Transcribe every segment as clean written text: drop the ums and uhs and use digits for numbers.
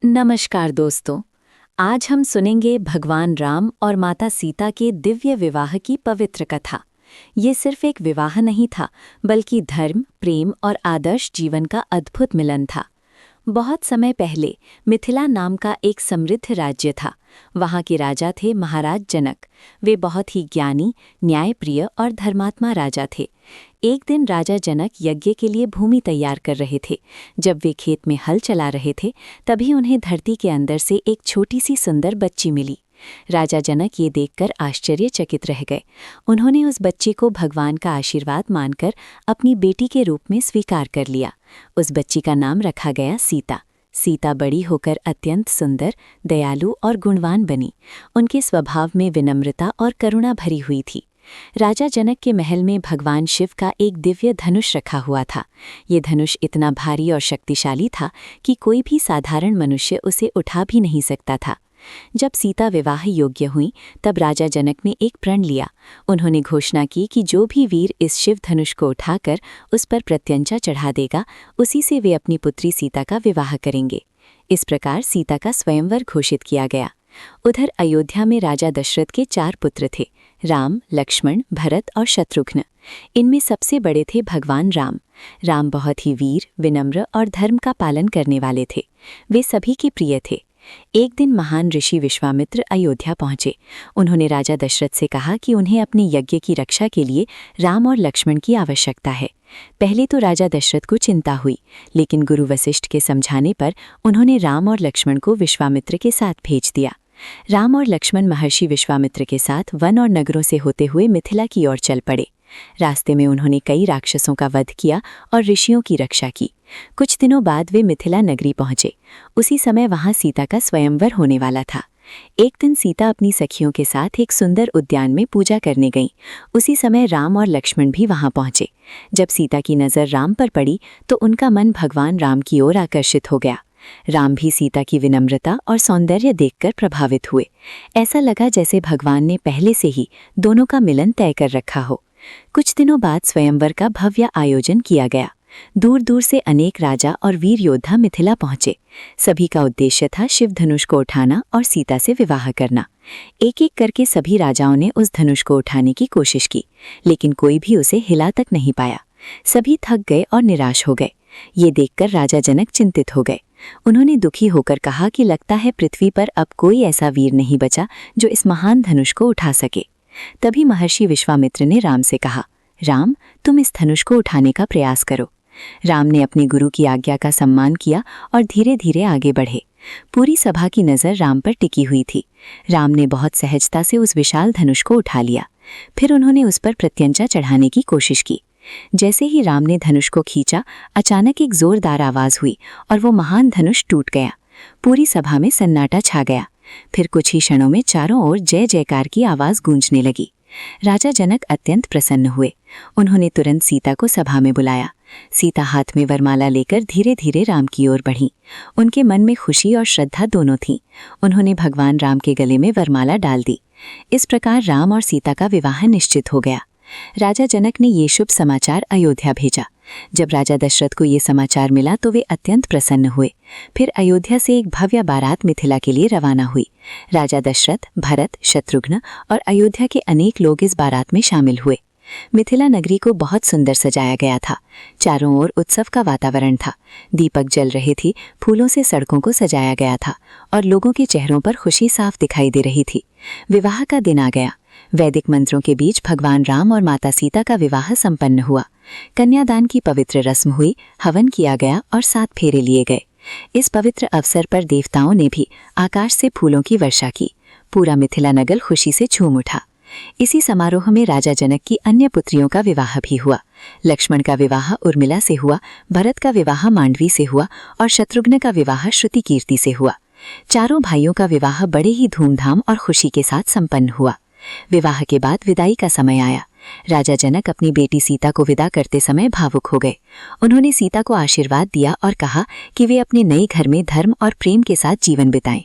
नमस्कार दोस्तों। आज हम सुनेंगे भगवान राम और माता सीता के दिव्य विवाह की पवित्र कथा। ये सिर्फ एक विवाह नहीं था, बल्कि धर्म, प्रेम और आदर्श जीवन का अद्भुत मिलन था। बहुत समय पहले मिथिला नाम का एक समृद्ध राज्य था। वहाँ के राजा थे महाराज जनक। वे बहुत ही ज्ञानी, न्यायप्रिय और धर्मात्मा राजा थे। एक दिन राजा जनक यज्ञ के लिए भूमि तैयार कर रहे थे। जब वे खेत में हल चला रहे थे, तभी उन्हें धरती के अंदर से एक छोटी सी सुंदर बच्ची मिली। राजा जनक ये देखकर आश्चर्यचकित रह गए। उन्होंने उस बच्ची को भगवान का आशीर्वाद मानकर अपनी बेटी के रूप में स्वीकार कर लिया। उस बच्ची का नाम रखा गया सीता। सीता बड़ी होकर अत्यंत सुंदर, दयालु और गुणवान बनी। उनके स्वभाव में विनम्रता और करुणा भरी हुई थी। राजा जनक के महल में भगवान शिव का एक दिव्य धनुष रखा हुआ था। ये धनुष इतना भारी और शक्तिशाली था कि कोई भी साधारण मनुष्य उसे उठा भी नहीं सकता था। जब सीता विवाह योग्य हुई, तब राजा जनक ने एक प्रण लिया। उन्होंने घोषणा की कि जो भी वीर इस शिव धनुष को उठाकर उस पर प्रत्यंचा चढ़ा देगा, उसी से वे अपनी पुत्री सीता का विवाह करेंगे। इस प्रकार सीता का स्वयंवर घोषित किया गया। उधर अयोध्या में राजा दशरथ के 4 पुत्र थे, राम, लक्ष्मण, भरत और शत्रुघ्न। इनमें सबसे बड़े थे भगवान राम। राम बहुत ही वीर, विनम्र और धर्म का पालन करने वाले थे। वे सभी के प्रिय थे। एक दिन महान ऋषि विश्वामित्र अयोध्या पहुंचे। उन्होंने राजा दशरथ से कहा कि उन्हें अपने यज्ञ की रक्षा के लिए राम और लक्ष्मण की आवश्यकता है। पहले तो राजा दशरथ को चिंता हुई, लेकिन गुरु वशिष्ठ के समझाने पर उन्होंने राम और लक्ष्मण को विश्वामित्र के साथ भेज दिया। राम और लक्ष्मण महर्षि विश्वामित्र के साथ वन और नगरों से होते हुए मिथिला की ओर चल पड़े। रास्ते में उन्होंने कई राक्षसों का वध किया और ऋषियों की रक्षा की। कुछ दिनों बाद वे मिथिला नगरी पहुंचे। उसी समय वहां सीता का स्वयंवर होने वाला था। एक दिन सीता अपनी सखियों के साथ एक सुंदर उद्यान में पूजा करने गईं। उसी समय राम और लक्ष्मण भी वहां पहुंचे। जब सीता की नज़र राम पर पड़ी, तो उनका मन भगवान राम की ओर आकर्षित हो गया। राम भी सीता की विनम्रता और सौंदर्य देखकर प्रभावित हुए। ऐसा लगा जैसे भगवान ने पहले से ही दोनों का मिलन तय कर रखा हो। कुछ दिनों बाद स्वयंवर का भव्य आयोजन किया गया। दूर दूर से अनेक राजा और वीर योद्धा मिथिला पहुंचे। सभी का उद्देश्य था शिव धनुष को उठाना और सीता से विवाह करना। एक एक करके सभी राजाओं ने उस धनुष को उठाने की कोशिश की, लेकिन कोई भी उसे हिला तक नहीं पाया। सभी थक गए और निराश हो गए। ये देखकर राजा जनक चिंतित हो गए। उन्होंने दुखी होकर कहा कि लगता है पृथ्वी पर अब कोई ऐसा वीर नहीं बचा जो इस महान धनुष को उठा सके। तभी महर्षि विश्वामित्र ने राम से कहा, राम, तुम इस धनुष को उठाने का प्रयास करो। राम ने अपने गुरु की आज्ञा का सम्मान किया और धीरे धीरे आगे बढ़े। पूरी सभा की नज़र राम पर टिकी हुई थी। राम ने बहुत सहजता से उस विशाल धनुष को उठा लिया। फिर उन्होंने उस पर प्रत्यंचा चढ़ाने की कोशिश की। जैसे ही राम ने धनुष को खींचा, अचानक एक जोरदार आवाज़ हुई और वो महान धनुष टूट गया। पूरी सभा में सन्नाटा छा गया। फिर कुछ ही क्षणों में चारों ओर जय जयकार की आवाज़ गूंजने लगी। राजा जनक अत्यंत प्रसन्न हुए। उन्होंने तुरंत सीता को सभा में बुलाया। सीता हाथ में वरमाला लेकर धीरे धीरे राम की ओर बढ़ी। उनके मन में खुशी और श्रद्धा दोनों थी। उन्होंने भगवान राम के गले में वरमाला डाल दी। इस प्रकार राम और सीता का विवाह निश्चित हो गया। राजा जनक ने ये शुभ समाचार अयोध्या भेजा। जब राजा दशरथ को ये समाचार मिला तो वे अत्यंत प्रसन्न हुए। फिर अयोध्या से एक भव्य बारात मिथिला के लिए रवाना हुई। राजा दशरथ, भरत, शत्रुघ्न और अयोध्या के अनेक लोग इस बारात में शामिल हुए। मिथिला नगरी को बहुत सुंदर सजाया गया था। चारों ओर उत्सव का वातावरण था। दीपक जल रहे थे, फूलों से सड़कों को सजाया गया था और लोगों के चेहरों पर खुशी साफ दिखाई दे रही थी। विवाह का दिन आ गया। वैदिक मंत्रों के बीच भगवान राम और माता सीता का विवाह संपन्न हुआ। कन्यादान की पवित्र रस्म हुई, हवन किया गया और 7 फेरे लिए गए। इस पवित्र अवसर पर देवताओं ने भी आकाश से फूलों की वर्षा की। पूरा मिथिला नगर खुशी से झूम उठा। इसी समारोह में राजा जनक की अन्य पुत्रियों का विवाह भी हुआ। लक्ष्मण का विवाह उर्मिला से हुआ, भरत का विवाह मांडवी से हुआ और शत्रुघ्न का विवाह श्रुति कीर्ति से हुआ। चारों भाइयों का विवाह बड़े ही धूमधाम और खुशी के साथ संपन्न हुआ। विवाह के बाद विदाई का समय आया। राजा जनक अपनी बेटी सीता को विदा करते समय भावुक हो गए। उन्होंने सीता को आशीर्वाद दिया और कहा कि वे अपने नए घर में धर्म और प्रेम के साथ जीवन बिताएं।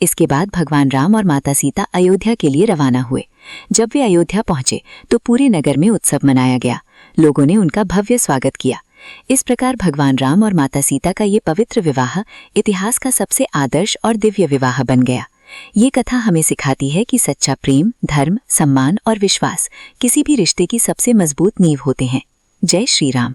इसके बाद भगवान राम और माता सीता अयोध्या के लिए रवाना हुए। जब वे अयोध्या पहुंचे तो पूरे नगर में उत्सव मनाया गया। लोगों ने उनका भव्य स्वागत किया। इस प्रकार भगवान राम और माता सीता का ये पवित्र विवाह इतिहास का सबसे आदर्श और दिव्य विवाह बन गया। ये कथा हमें सिखाती है कि सच्चा प्रेम, धर्म, सम्मान और विश्वास किसी भी रिश्ते की सबसे मजबूत नींव होते हैं। जय श्री राम।